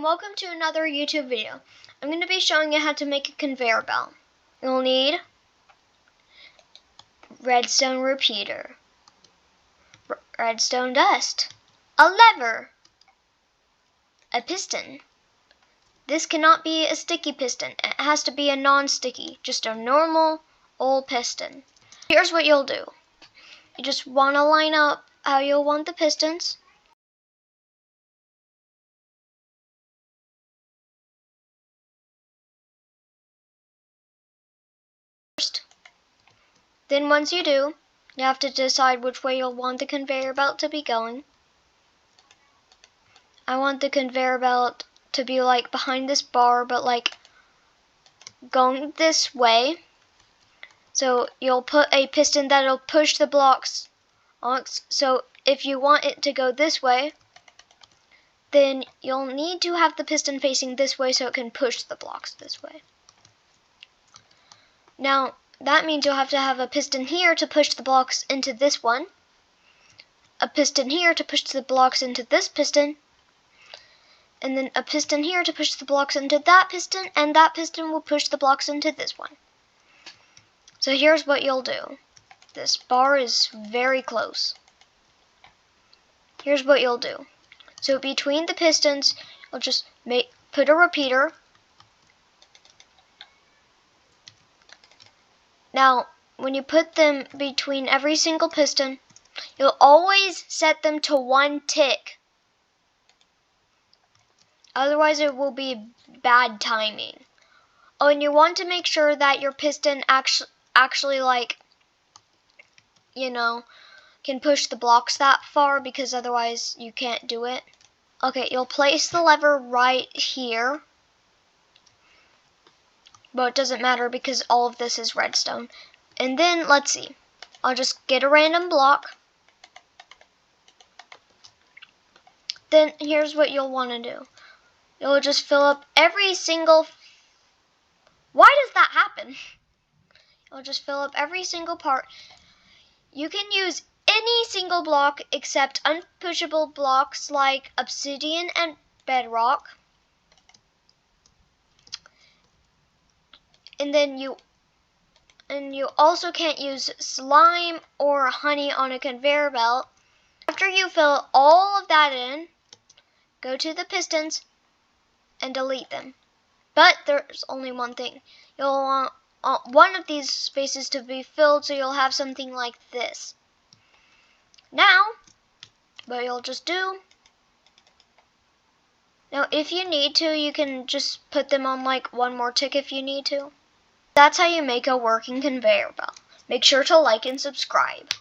Welcome to another YouTube video. I'm going to be showing you how to make a conveyor belt. You'll need redstone repeater, redstone dust, a lever, a piston. This cannot be a sticky piston. It has to be a non-sticky, just a normal old piston. Here's what you'll do. You just want to line up how you'll want the pistons. Then once you do, you have to decide which way you'll want the conveyor belt to be going. I want the conveyor belt to be like behind this bar, but like going this way. So you'll put a piston that'll push the blocks. So if you want it to go this way, then you'll need to have the piston facing this way so it can push the blocks this way. Now, that means you'll have to have a piston here to push the blocks into this one, a piston here to push the blocks into this piston, and then a piston here to push the blocks into that piston, and that piston will push the blocks into this one. So here's what you'll do. This bar is very close. Here's what you'll do. So between the pistons, you'll just put a repeater. Now, when you put them between every single piston, you'll always set them to 1 tick. Otherwise, it will be bad timing. Oh, and you want to make sure that your piston actually like, can push the blocks that far, because otherwise you can't do it. Okay, you'll place the lever right here. But it doesn't matter because all of this is redstone. And then, let's see. I'll just get a random block. Then, here's what you'll want to do. You'll just fill up every single... Why does that happen? You'll just fill up every single part. You can use any single block except unpushable blocks like obsidian and bedrock. And then you also can't use slime or honey on a conveyor belt. After you fill all of that in, go to the pistons and delete them. But there's only one thing. You'll want one of these spaces to be filled, so you'll have something like this. Now, what you'll just do, now if you need to, you can just put them on like 1 more tick if you need to. That's how you make a working conveyor belt. Make sure to like and subscribe.